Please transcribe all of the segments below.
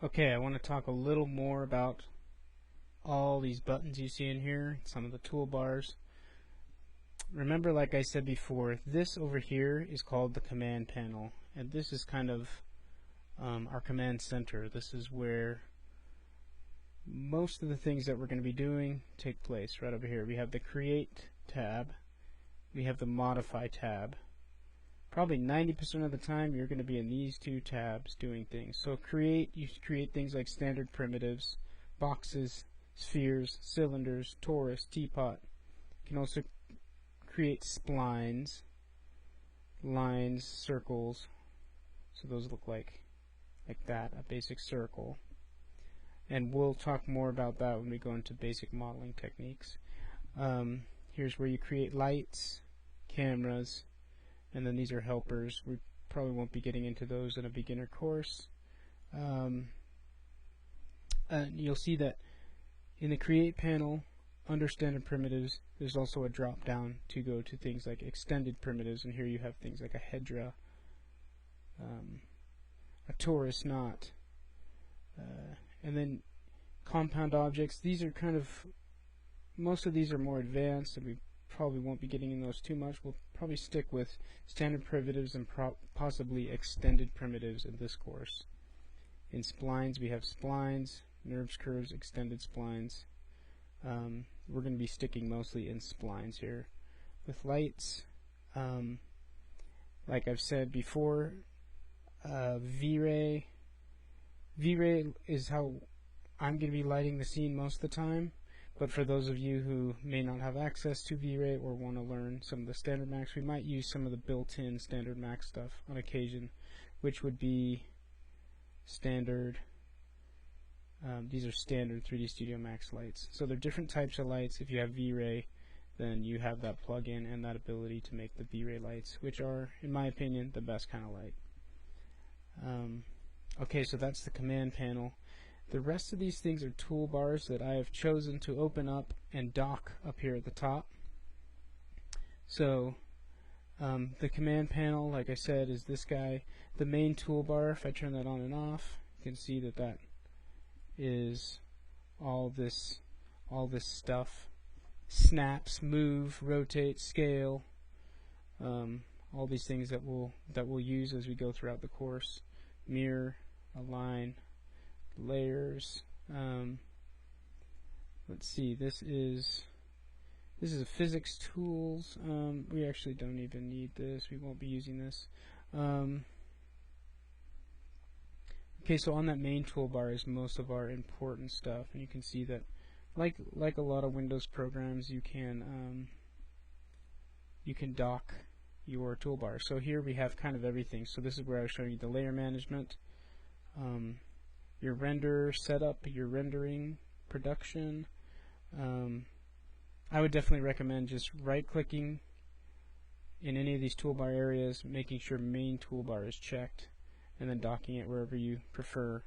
Okay, I want to talk a little more about all these buttons you see in here, some of the toolbars. Remember, like I said before, this over here is called the command panel, and this is kind of our command center. This is where most of the things that we're going to be doing take place. Right over here we have the Create tab, we have the Modify tab. Probably 90% of the time you're going to be in these two tabs doing things. So you create things like standard primitives, boxes, spheres, cylinders, torus, teapot. You can also create splines, lines, circles. So those look like that, a basic circle. And we'll talk more about that when we go into basic modeling techniques. Here's where you create lights, cameras, and then these are helpers. We probably won't be getting into those in a beginner course. And you'll see that in the Create panel, under Standard Primitives, there's also a drop down to go to things like Extended Primitives, and here you have things like a Hedra, a torus knot, and then Compound Objects. These are kind of, most of these are more advanced, and we probably won't be getting in those too much. We'll probably stick with standard primitives and possibly extended primitives in this course. In splines, we have splines, NURBS, curves, extended splines. We're going to be sticking mostly in splines here. With lights, like I've said before, V-Ray is how I'm going to be lighting the scene most of the time. But for those of you who may not have access to V-Ray or want to learn some of the standard max, we might use some of the built-in standard max stuff on occasion, which would be standard. These are standard 3D Studio Max lights. So they're different types of lights. If you have V-Ray, then you have that plug-in and that ability to make the V-Ray lights, which are, in my opinion, the best kind of light. Okay, so that's the command panel. The rest of these things are toolbars that I have chosen to open up and dock up here at the top. So the command panel, like I said, is this guy. The main toolbar, if I turn that on and off, you can see that that is all this stuff. Snaps, move, rotate, scale, all these things that we'll use as we go throughout the course. Mirror, align, layers. Let's see, this is a physics tools. We actually don't even need this. We won't be using this. Okay, so on that main toolbar is most of our important stuff, and you can see that, like a lot of Windows programs, you can dock your toolbar. So here we have kind of everything. So this is where I was showing you the layer management, your render setup, your rendering, production. I would definitely recommend just right-clicking in any of these toolbar areas, making sure main toolbar is checked, and then docking it wherever you prefer,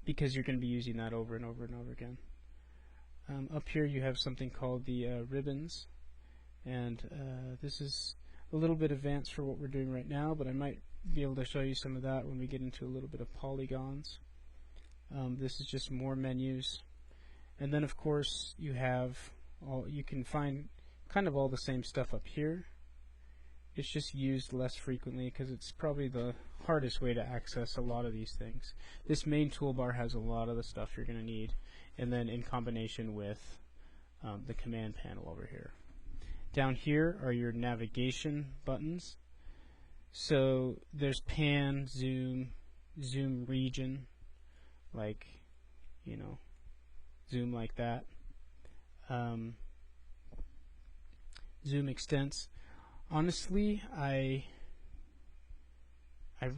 because you're going to be using that over and over and over again. Up here you have something called the ribbons, and this is a little bit advanced for what we're doing right now, but I might be able to show you some of that when we get into a little bit of polygons. This is just more menus, and then of course you can find kind of all the same stuff up here. It's just used less frequently because it's probably the hardest way to access a lot of these things. This main toolbar has a lot of the stuff you're going to need, and then in combination with the command panel over here. Down here are your navigation buttons. So there's pan, zoom, zoom region, like, you know, zoom like that. Zoom extents. Honestly, I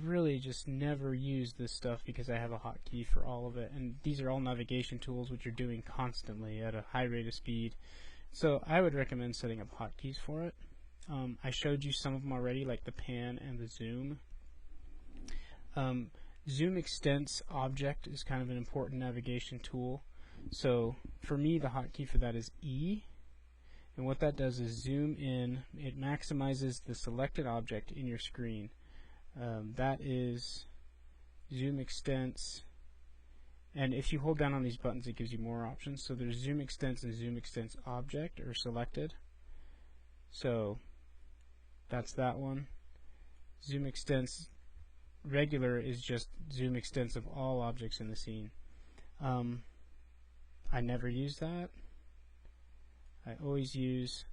really just never use this stuff because I have a hotkey for all of it, and these are all navigation tools which you're doing constantly at a high rate of speed. So I would recommend setting up hotkeys for it. I showed you some of them already, like the pan and the zoom. Zoom extents object is kind of an important navigation tool. So for me, the hotkey for that is E. And what that does is zoom in. It maximizes the selected object in your screen. That is zoom extents, and if you hold down on these buttons it gives you more options. So there's zoom extents and zoom extents object or selected. So that's that one. Zoom extents regular is just zoom extents of all objects in the scene. I never use that. I always use,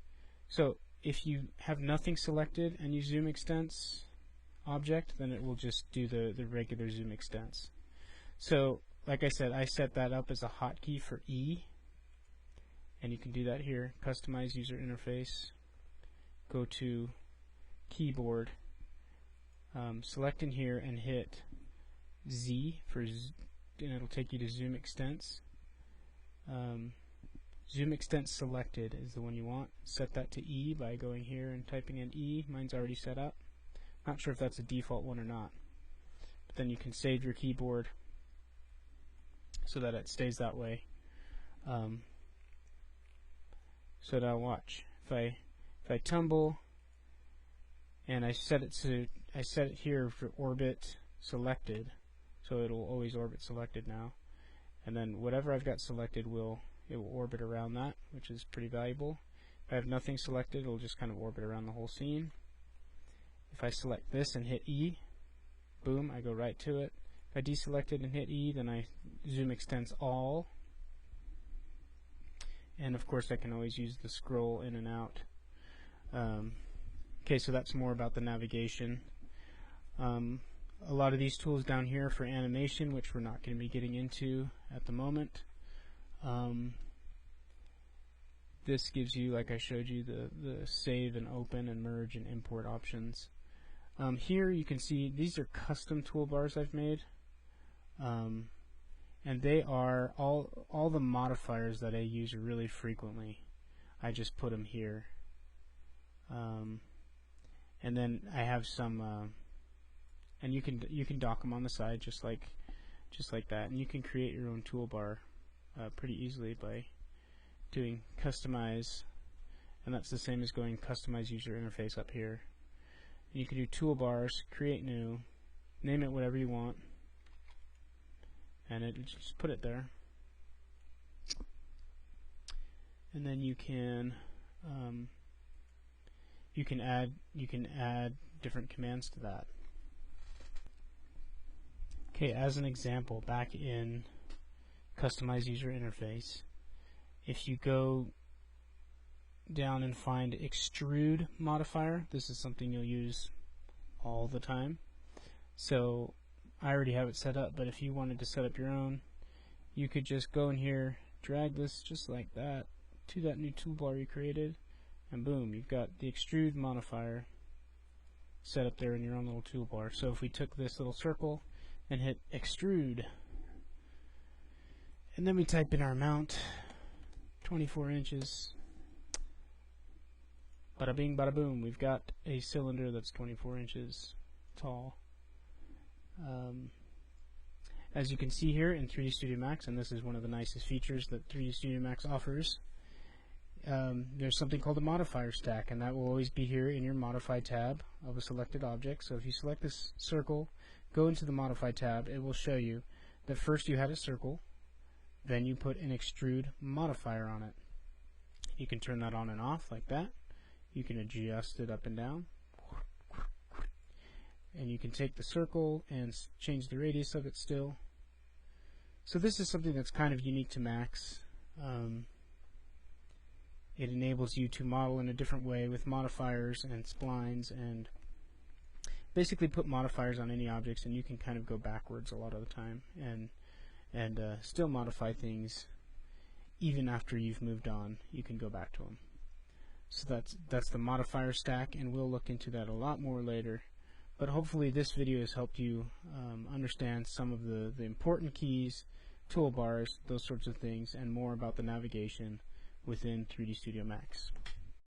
so if you have nothing selected and you zoom extents object, then it will just do the regular zoom extents. So like I said, I set that up as a hotkey for E, and you can do that here. Customize user interface, go to keyboard, select in here and hit Z for and it'll take you to zoom extents. Zoom extents selected is the one you want. Set that to E by going here and typing in E. Mine's already set up. Not sure if that's a default one or not. But then you can save your keyboard so that it stays that way. So now watch. If I tumble and I set it here for orbit selected, so it'll always orbit selected now. And then whatever I've got selected it will orbit around that, which is pretty valuable. If I have nothing selected, it'll just kind of orbit around the whole scene. If I select this and hit E, boom, I go right to it. If I deselect it and hit E, then I zoom extends all. And of course I can always use the scroll in and out. Okay, so that's more about the navigation. A lot of these tools down here for animation, which we're not going to be getting into at the moment. This gives you, like I showed you, the save and open and merge and import options. Here you can see these are custom toolbars I've made, and they are all the modifiers that I use really frequently. I just put them here, and then I have some, and you can dock them on the side just like that, and you can create your own toolbar pretty easily by doing customize, and that's the same as going customize user interface up here. And you can do toolbars, create new, name it whatever you want, and just put it there. And then you can add different commands to that. Okay, as an example, back in customize user interface, if you go down and find extrude modifier, this is something you'll use all the time. So I already have it set up, but if you wanted to set up your own, you could just go in here, drag this just like that to that new toolbar you created, and boom, you've got the extrude modifier set up there in your own little toolbar. So if we took this little circle and hit extrude, and then we type in our amount, 24 inches, bada bing bada boom, we've got a cylinder that's 24 inches tall. As you can see here in 3D Studio Max, and this is one of the nicest features that 3D Studio Max offers, there's something called a modifier stack, and that will always be here in your modify tab of a selected object. So if you select this circle, go into the modify tab, it will show you that first you had a circle, then you put an extrude modifier on it. You can turn that on and off like that. You can adjust it up and down, and you can take the circle and change the radius of it still. So this is something that's kind of unique to Max. It enables you to model in a different way with modifiers and splines, and basically put modifiers on any objects, and you can kind of go backwards a lot of the time and still modify things even after you've moved on. You can go back to them. So that's the modifier stack, and we'll look into that a lot more later. But hopefully this video has helped you understand some of the important keys, toolbars, those sorts of things, and more about the navigation within 3D Studio Max.